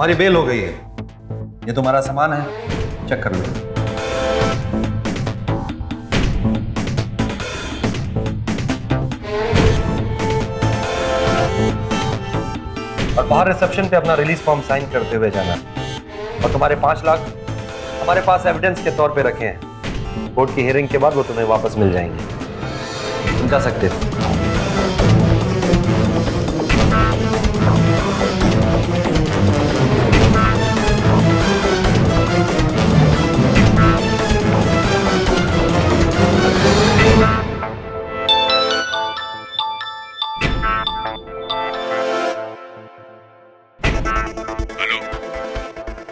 तुम्हारी बेल हो गई है। ये तुम्हारा सामान है, चेक कर लो। और बाहर रिसेप्शन पे अपना रिलीज फॉर्म साइन करते हुए जाना। और तुम्हारे 5 लाख हमारे पास एविडेंस के तौर पे रखे हैं। कोर्ट की हियरिंग के बाद वो तुम्हें वापस मिल जाएंगे। तुम जा सकते हो।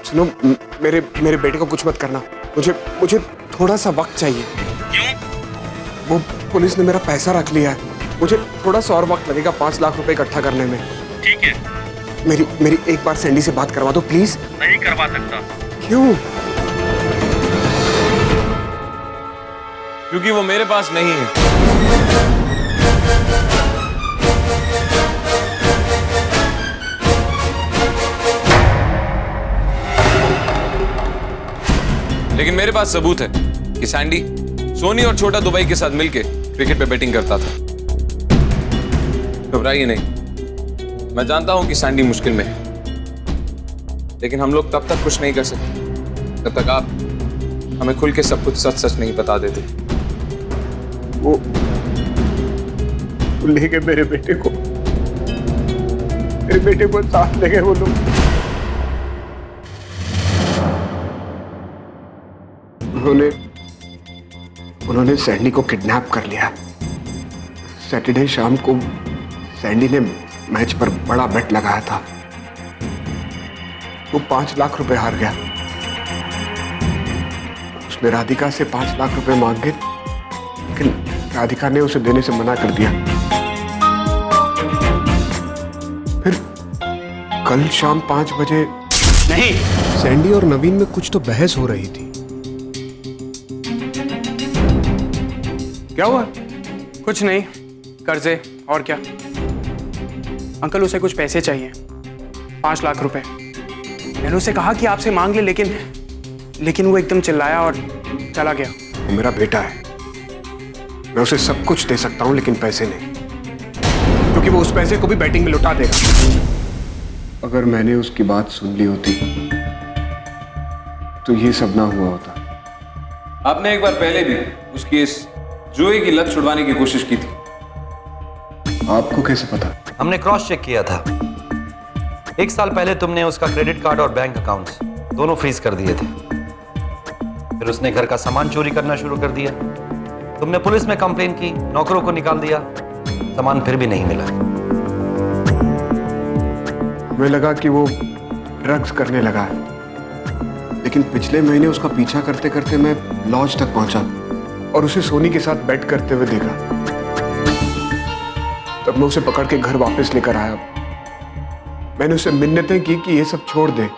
सुनो, मेरे बेटे को कुछ मत करना। मुझे थोड़ा सा वक्त चाहिए। क्यों? वो पुलिस ने मेरा पैसा रख लिया है। मुझे थोड़ा सा और वक्त लगेगा 5 लाख रुपए इकट्ठा करने में। ठीक है। मेरी एक बार सैंडी से बात करवा दो प्लीज। नहीं करवा सकता। क्यों? क्योंकि वो मेरे पास नहीं है। लेकिन मेरे पास सबूत है कि सैंडी सोनी और छोटा दुबई के साथ मिलकर क्रिकेट पे बैटिंग करता था। घबराइए नहीं, मैं जानता हूं कि सैंडी मुश्किल में है, लेकिन हम लोग तब तक कुछ नहीं कर सकते जब तक आप हमें खुल के सब कुछ सच सच नहीं बता देते। वो ले गए मेरे बेटे को साथ ले गए वो लोग। उन्होंने सैंडी को किडनैप कर लिया। सैटरडे शाम को सैंडी ने मैच पर बड़ा बेट लगाया था। वो 5 लाख रुपए हार गया। उसने राधिका से 5 लाख रुपए मांगे, लेकिन राधिका ने उसे देने से मना कर दिया। फिर कल शाम 5 बजे नहीं। सैंडी और नवीन में कुछ तो बहस हो रही थी। क्या हुआ? कुछ नहीं, कर्जे और क्या। अंकल उसे कुछ पैसे चाहिए, 5 लाख रुपए। मैंने उसे कहा कि आपसे मांग ले, लेकिन वो एकदम चिल्लाया और चला गया। वो मेरा बेटा है, मैं उसे सब कुछ दे सकता हूं, लेकिन पैसे नहीं, क्योंकि वो उस पैसे को भी बैटिंग में लुटा देगा। अगर मैंने उसकी बात सुन ली होती तो ये सब ना हुआ होता। आपने एक बार पहले भी उसकी इस जुए की लत छुड़वाने की कोशिश की थी। आपको कैसे पता? हमने क्रॉस चेक किया था। 1 साल पहले तुमने उसका क्रेडिट कार्ड और बैंक अकाउंट्स दोनों फ्रीज कर दिए थे। फिर उसने घर का सामान चोरी करना शुरू कर दिया। तुमने पुलिस में कंप्लेन की, नौकरों को निकाल दिया, सामान फिर भी नहीं मिला। हमें लगा कि वो ड्रग्स करने लगा है, लेकिन पिछले महीने उसका पीछा करते करते मैं लॉज तक पहुंचा और उसे सोनी के साथ बैट करते हुए देखा। तब मैं उसे पकड़ के घर वापस लेकर आया। मैंने उसे मिन्नतें की कि ये सब छोड़ दे।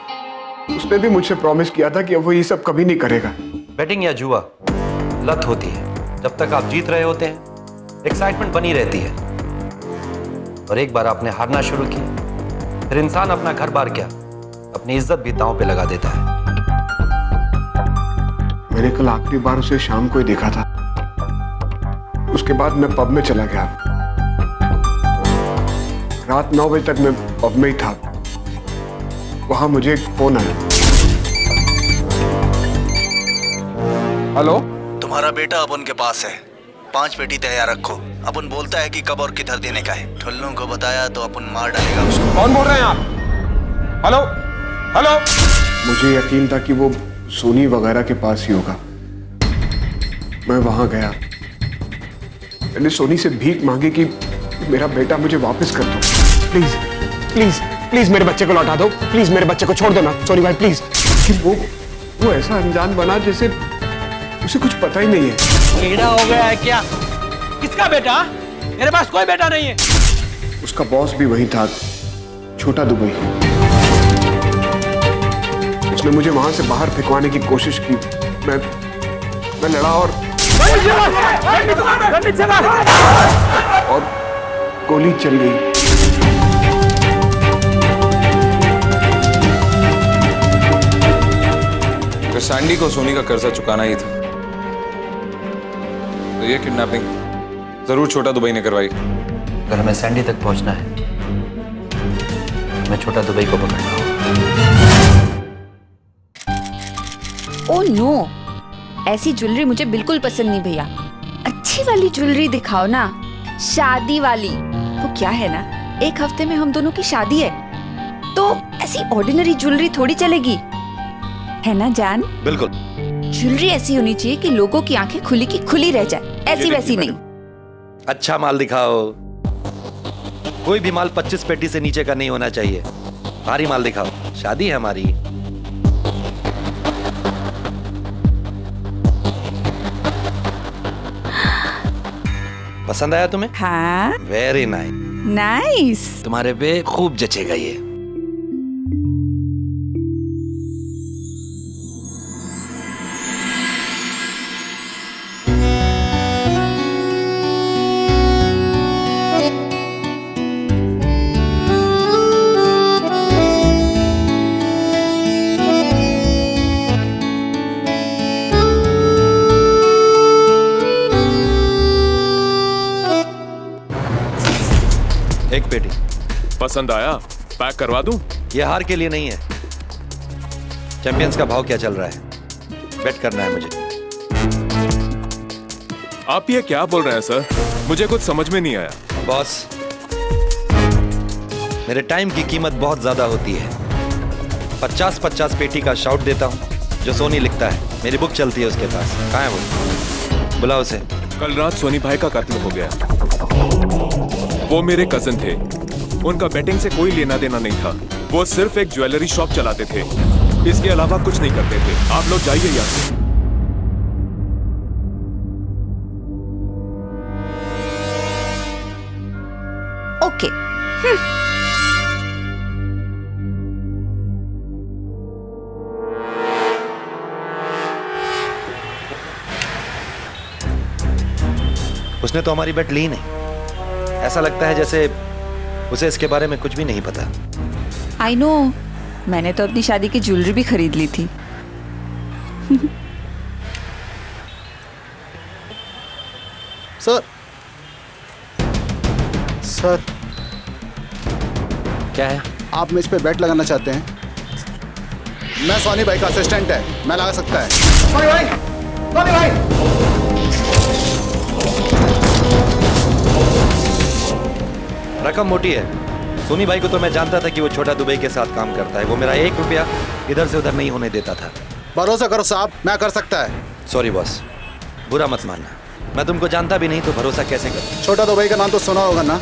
उसने भी मुझसे प्रॉमिस किया था कि अब वो ये सब कभी नहीं करेगा। बैटिंग या जुआ लत होती है। जब तक आप जीत रहे होते हैं, एक्साइटमेंट बनी रहती है, और एक बार आपने हारना शुरू की, फिर इंसान अपना घर बार क्या, अपनी इज्जत भी दांव पे लगा देता है। मैंने कल आखिरी बार उसे शाम को ही देखा था। उसके बाद मैं पब में चला गया। रात 9 बजे तक मैं पब में ही था। वहां मुझे एक फोन आया। हेलो? तुम्हारा बेटा अपन के पास है, 5 पेटी तैयार रखो। अपन बोलता है कि कब और किधर देने का है। ठुल्लू को बताया तो अपन मार डालेगा उसको। कौन बोल रहे हैं आप? हेलो? हेलो? मुझे यकीन था कि वो सोनी वगैरह के पास ही होगा। मैं वहां गया। मैंने सोनी से भीख मांगी कि मेरा बेटा मुझे वापस कर दो। प्लीज प्लीज प्लीज मेरे बच्चे को लौटा दो। प्लीज मेरे बच्चे को छोड़ दो ना सोनी भाई, प्लीज। कि वो ऐसा अनजान बना जैसे उसे कुछ पता ही नहीं है। कीड़ा हो गया है क्या? किसका बेटा? मेरे पास कोई बेटा नहीं है। उसका बॉस भी वही था, छोटा दुबई। उसने मुझे वहां से बाहर फेंकवाने की कोशिश की। मैं लड़ा और गोली चल गई। सैंडी को सोनी का कर्जा चुकाना ही था, तो ये किडनैपिंग जरूर छोटा दुबई ने करवाई। अगर हमें सैंडी तक पहुंचना है, मैं छोटा दुबई को पकड़ना होगा। ओह नो, ऐसी ज्वेलरी मुझे बिल्कुल पसंद नहीं भैया। अच्छी वाली ज्वेलरी दिखाओ ना, शादी वाली। वो क्या है ना, एक हफ्ते में हम दोनों की शादी है, तो ऐसी ऑर्डिनरी ज्वेलरी थोड़ी चलेगी, है ना जान? बिल्कुल। ज्वेलरी ऐसी होनी चाहिए कि लोगों की आंखें खुली की खुली रह जाए, ऐसी वैसी नहीं। अच्छा माल दिखाओ, कोई भी माल 25 पेटी से नीचे का नहीं होना चाहिए। भारी माल दिखाओ, शादी है हमारी। पसंद आया तुम्हें? हाँ, वेरी नाइस। नाइस। तुम्हारे पे खूब जचेगा ये। एक पेटी। पसंद आया? पैक करवा दूं? ये हार के लिए नहीं है। चैंपियंस का भाव क्या चल रहा है, बेट करना है मुझे। आप ये क्या बोल रहे हैं सर? मुझे कुछ समझ में नहीं आया। बॉस, मेरे टाइम की कीमत बहुत ज्यादा होती है। 50-50 पेटी का शाउट देता हूँ, जो सोनी लिखता है। मेरी बुक चलती है उसके पास। कहाँ है वो? बुलाओ उसे। कल रात सोनी भाई का कत्ल हो गया। वो मेरे कजन थे, उनका बेटिंग से कोई लेना देना नहीं था। वो सिर्फ एक ज्वेलरी शॉप चलाते थे, इसके अलावा कुछ नहीं करते थे। आप लोग जाइए यहाँ से। ओके। उसने तो हमारी बेट ली नहीं। ऐसा लगता है जैसे उसे इसके बारे में कुछ भी नहीं पता। आई नो, मैंने तो अपनी शादी की ज्वेलरी भी खरीद ली थी। सर सर, क्या है? आप मुझ पे बेट लगाना चाहते हैं? मैं सोनी भाई का असिस्टेंट है, मैं लगा सकता है। सोनी भाई, सोनी भाई। रकम मोटी है। सोनी भाई को तो मैं जानता था कि वो छोटा दुबई के साथ काम करता है। वो मेरा 1 रुपया इधर से उधर नहीं होने देता था। भरोसा करो साहब, मैं कर सकता है। सॉरी बॉस, बुरा मत मानना। मैं तुमको जानता भी नहीं तो भरोसा कैसे करूं? छोटा दुबई का नाम तो सुना होगा ना,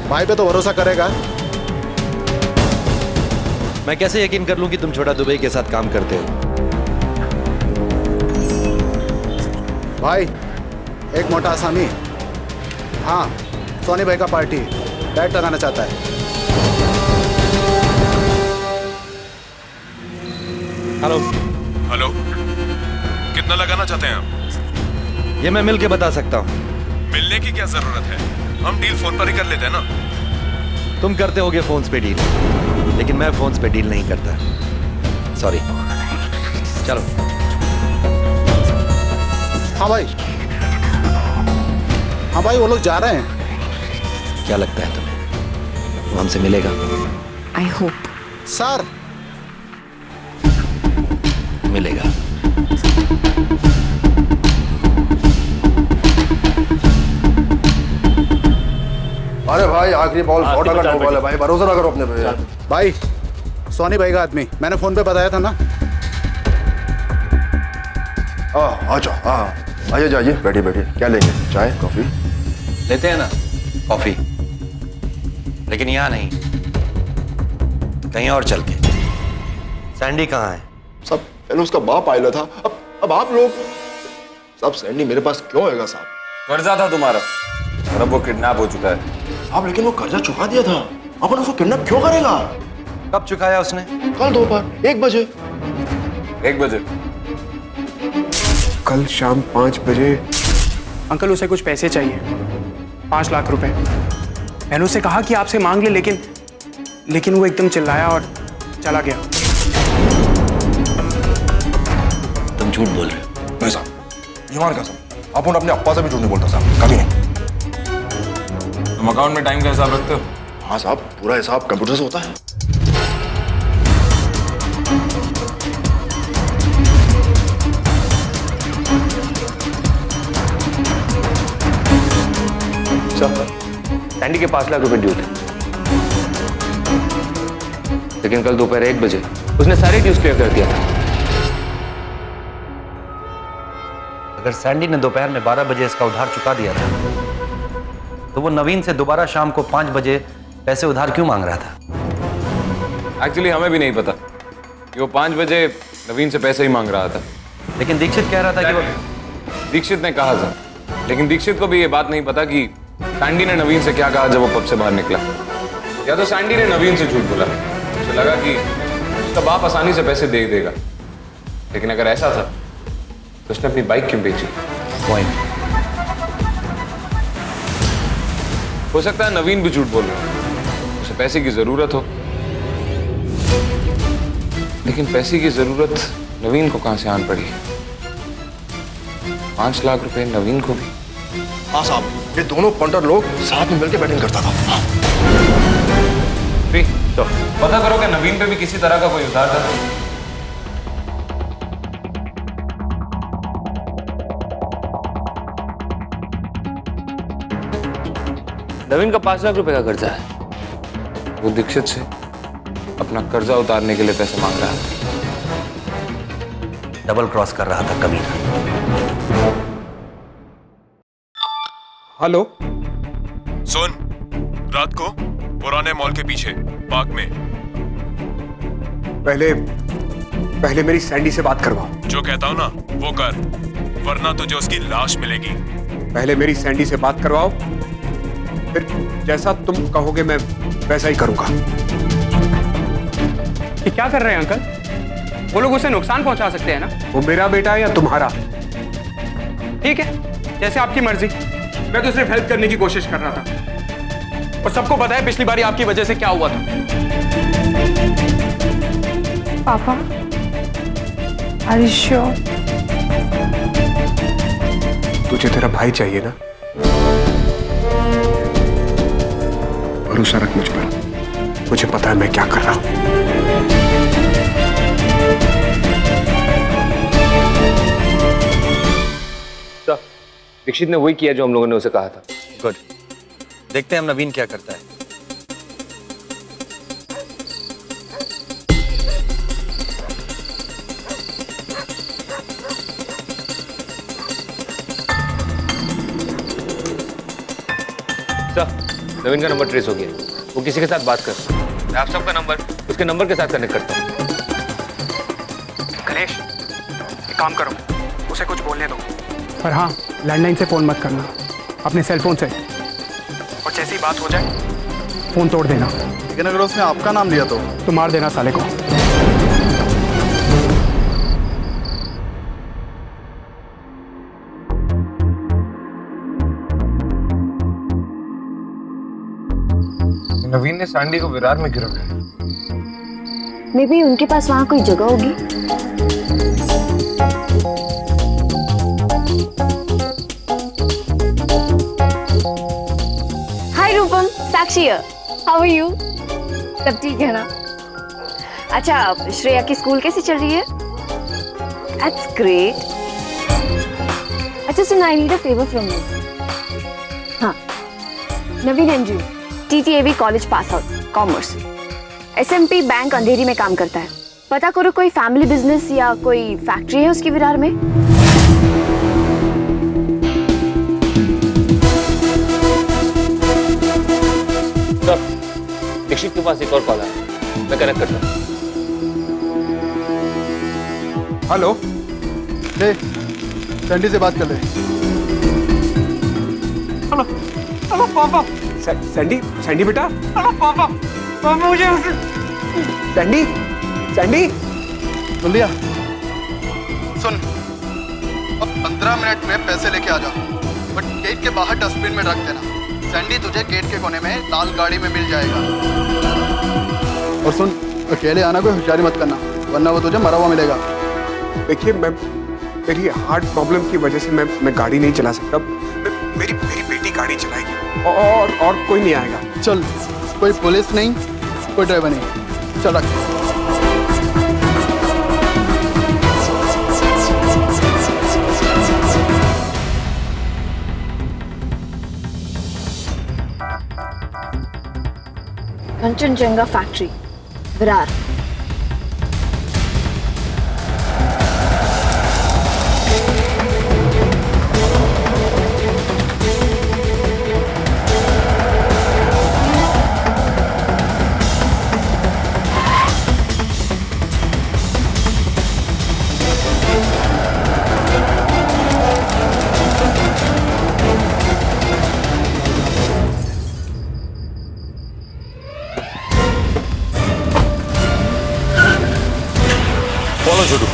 भाई पे तो भरोसा करेगा। मैं कैसे यकीन कर लूं कि तुम छोटा दुबई के साथ काम करते हो? भाई, एक मोटा आसामी। हाँ, सोनी भाई का पार्टी बैट लगाना चाहता है। हेलो। हेलो, कितना लगाना चाहते हैं आप? ये मैं मिल के बता सकता हूँ। मिलने की क्या जरूरत है, हम डील फोन पर ही कर लेते हैं ना। तुम करते होगे फोन्स पे डील, लेकिन मैं फोन्स पे डील नहीं करता। सॉरी। चलो। हाँ भाई, हाँ भाई, वो लोग जा रहे हैं। क्या लगता है तुम्हें वो हमसे मिलेगा? I hope. सर, मिलेगा। अरे भाई, आखिरी बॉल 100 का नो बॉल है भाई, भरोसा ना करो अपने पे यार। भाई, सोनी भाई का आदमी, मैंने फोन पे बताया था ना। आ जाओ, हाँ आइए जाइए, बैठिए बैठिए। क्या लेंगे, चाय कॉफी? लेते हैं ना कॉफी, लेकिन यहाँ नहीं, कहीं और चल के। सैंडी कहाँ है? सब पहले उसका बाप आया था, अब आप लोग सब। सैंडी मेरे पास क्यों आएगा साहब? कर्जा था तुम्हारा और अब वो किडनैप हो चुका है। आप लेकिन वो कर्जा चुका दिया था, अपन उसको किडनैप क्यों करेगा? कब चुकाया उसने? कल दोपहर 1 बजे। 1 बजे? कल शाम 5 बजे। अंकल, उसे कुछ पैसे चाहिए, 5 लाख रुपए। मैंने उसे कहा कि आपसे मांग ले, लेकिन वो एकदम चिल्लाया और चला गया। झूठ बोल रहे हो। नहीं साहब, जुमान कसम, आप अपने अप्पा से भी झूठ नहीं बोलता साहब, कभी नहीं। तुम अकाउंट में टाइम का हिसाब रखते हो? हाँ साहब, पूरा हिसाब कंप्यूटर से होता है। सैंडी के 5 लाख रुपए ड्यू थे, लेकिन कल दोपहर 1 बजे उसने सारे ड्यूज क्लियर कर दिया था। अगर सैंडी ने दोपहर में 12 बजे इसका उधार चुका दिया था, तो वो नवीन से दोबारा शाम को 5 बजे पैसे उधार क्यों मांग रहा था? एक्चुअली हमें भी नहीं पता कि वो 5 बजे नवीन से पैसे ही मांग रहा था। लेकिन दीक्षित कह रहा था कि वो दीक्षित ने कहा था, लेकिन दीक्षित को भी ये बात नहीं पता कि सैंडी ने नवीन से क्या कहा जब वो पब से बाहर निकला। या तो सैंडी ने नवीन से झूठ बोला, उसे लगा कि उसका बाप आसानी से पैसे दे देगा, लेकिन अगर ऐसा था तो उसने अपनी बाइक क्यों बेची? पॉइंट। हो सकता है नवीन भी झूठ बोल रहा है, उसे पैसे की जरूरत हो, लेकिन पैसे की जरूरत नवीन को कहां से आन पड़ी? 5 लाख रुपए नवीन को भी? हाँ साहब, ये दोनों पंटर लोग साथ में मिलकर बैटिंग करता था। तो पता करो कि नवीन पे भी किसी तरह का कोई उधार था। नवीन का 5 लाख रुपए का कर्जा है। वो दीक्षित से अपना कर्जा उतारने के लिए पैसे मांग रहा था। डबल क्रॉस कर रहा था कमीना। हेलो। सुन, रात को पुराने मॉल के पीछे पार्क में पहले मेरी सैंडी से बात करवाओ। जो कहता हूं ना वो कर, वरना तुझे उसकी लाश मिलेगी। पहले मेरी सैंडी से बात करवाओ, फिर जैसा तुम कहोगे मैं वैसा ही करूंगा। ये क्या कर रहे हैं अंकल? वो लोग उसे नुकसान पहुंचा सकते हैं ना। वो मेरा बेटा है या तुम्हारा? ठीक है, जैसे आपकी मर्जी। मैं तो सिर्फ हेल्प करने की कोशिश कर रहा था, और सबको पता है पिछली बारी आपकी वजह से क्या हुआ था। पापा, आर यू श्योर? तुझे तेरा भाई चाहिए ना? भरोसा रख मुझ पर, मुझे पता है मैं क्या कर रहा हूं। दीक्षित ने वही किया जो हम लोगों ने उसे कहा था। गुड, देखते हैं हम नवीन क्या करता है। सर, नवीन का नंबर ट्रेस हो गया। वो किसी के साथ बात कर। मैं आप सबका नंबर उसके नंबर के साथ कनेक्ट करता हूँ। गणेश, एक काम करो, उसे कुछ बोलने दो। पर हाँ, लैंडलाइन से फोन मत करना, अपने सेल फोन से। और जैसी बात हो जाए फोन तोड़ देना। लेकिन अगर उसने आपका नाम लिया तो मार देना साले को। नवीन ने सैंडी को विरार में क्यों रखा? मे बी उनके पास वहां कोई जगह होगी। हाय रूपम, साक्षी, हाउ आर यू? सब ठीक है ना? अच्छा, श्रेया की स्कूल कैसी चल रही है? That's great. अच्छा सुन, I need a favour from you. हाँ, Naveen Andrew, TTAB college pass out, commerce. SMP bank Andheri में काम करता है। पता करो कोई फैमिली बिजनेस या कोई फैक्ट्री है उसकी विरार में। दीक्षित के पास एक और कॉल है, मैं कनेक्ट करता हूँ। हेलो। ले, सैंडी से बात कर ले। हेलो, हेलो पापा। सैंडी बेटा। हेलो पापा, पापा मुझे। सैंडी सुन लिया? सुन, अब 15 मिनट में पैसे लेके आ जा, बट गेट के बाहर डस्टबिन में रख देना। सैंडी तुझे गेट के कोने में लाल गाड़ी में मिल जाएगा। और सुन, अकेले आना, कोई होशियारी मत करना, वरना वो तुझे मरा हुआ मिलेगा। देखिए, मेरी हार्ट प्रॉब्लम की वजह से मैं गाड़ी नहीं चला सकता। मेरी मेरी बेटी गाड़ी चलाएगी और कोई नहीं आएगा। चल, कोई पुलिस नहीं, कोई ड्राइवर नहीं, चल रख। कंचनजंगा फैक्ट्री, विरार। फॉलो छोटू।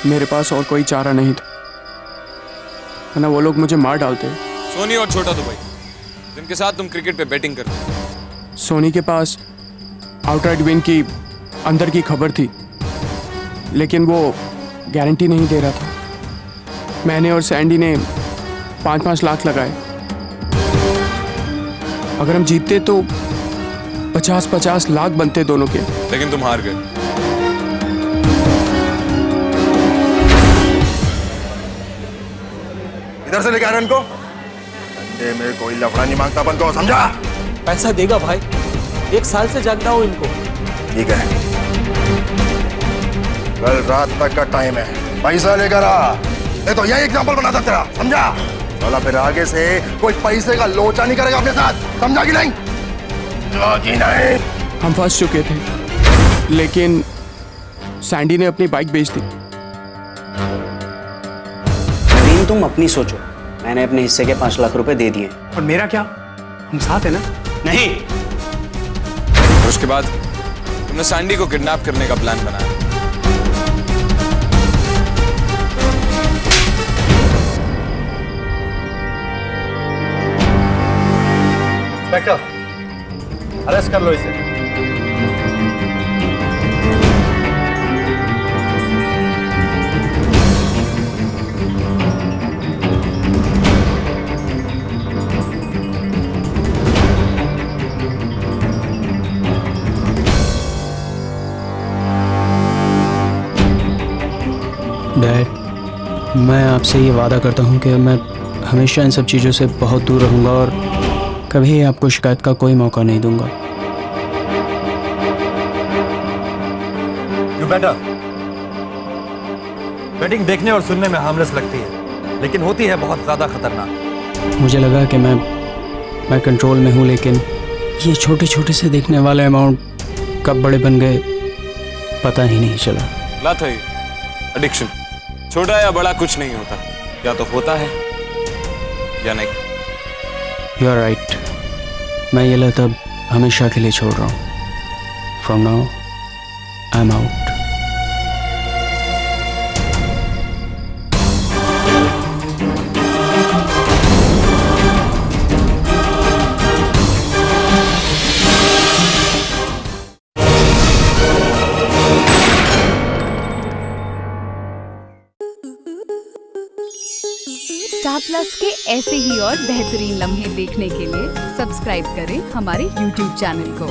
मेरे पास और कोई चारा नहीं था, वरना वो लोग मुझे मार डालते। सोनी और छोटा दुबई जिनके साथ तुम क्रिकेट पे बैटिंग करते हो। सोनी के पास आउटराइट विन की अंदर की खबर थी, लेकिन वो गारंटी नहीं दे रहा था। मैंने और सैंडी ने 5-5 लाख लगाए। अगर हम जीतते तो 50-50 लाख बनते दोनों के। लेकिन तुम हार गए। इधर से लेके आ रहे इनको। धंधे में कोई लफड़ा नहीं मांगता अपन को, समझा? पैसा देगा भाई, 1 साल से जागना हो इनको। ठीक है, कल रात तक का टाइम है, पैसा लेकर आ। नहीं तो यही एग्जाम्पल बनाता तेरा, समझा? चला फिर आगे से कोई पैसे का लोचा नहीं करेगा अपने साथ, समझा कि नहीं? नहीं। हम फंस चुके थे, लेकिन सैंडी ने अपनी बाइक बेच दी। नवीन तुम अपनी सोचो, मैंने अपने हिस्से के 5 लाख रुपए दे दिए। और मेरा क्या? हम साथ है ना? नहीं। और उसके बाद तुमने सैंडी को किडनैप करने का प्लान बनाया। इंस्पेक्टर, अरेस्ट कर लो इसे। डैड, मैं आपसे ये वादा करता हूँ कि मैं हमेशा इन सब चीज़ों से बहुत दूर रहूँगा और कभी आपको शिकायत का कोई मौका नहीं दूंगा। You better. वेडिंग देखने और सुनने में हार्मलेस लगती है, लेकिन होती है बहुत ज्यादा खतरनाक। मुझे लगा कि मैं कंट्रोल में हूँ, लेकिन ये छोटे छोटे से देखने वाले अमाउंट कब बड़े बन गए पता ही नहीं चला। लत है, एडिक्शन। छोटा या बड़ा कुछ नहीं होता, या तो होता है या नहीं। You are right. मैं ये लत अब हमेशा के लिए छोड़ रहा हूँ। From now I am out. Star plus के ऐसे ही और बेहतरीन लम्हे देखने के लिए सब्सक्राइब करें हमारे YouTube चैनल को।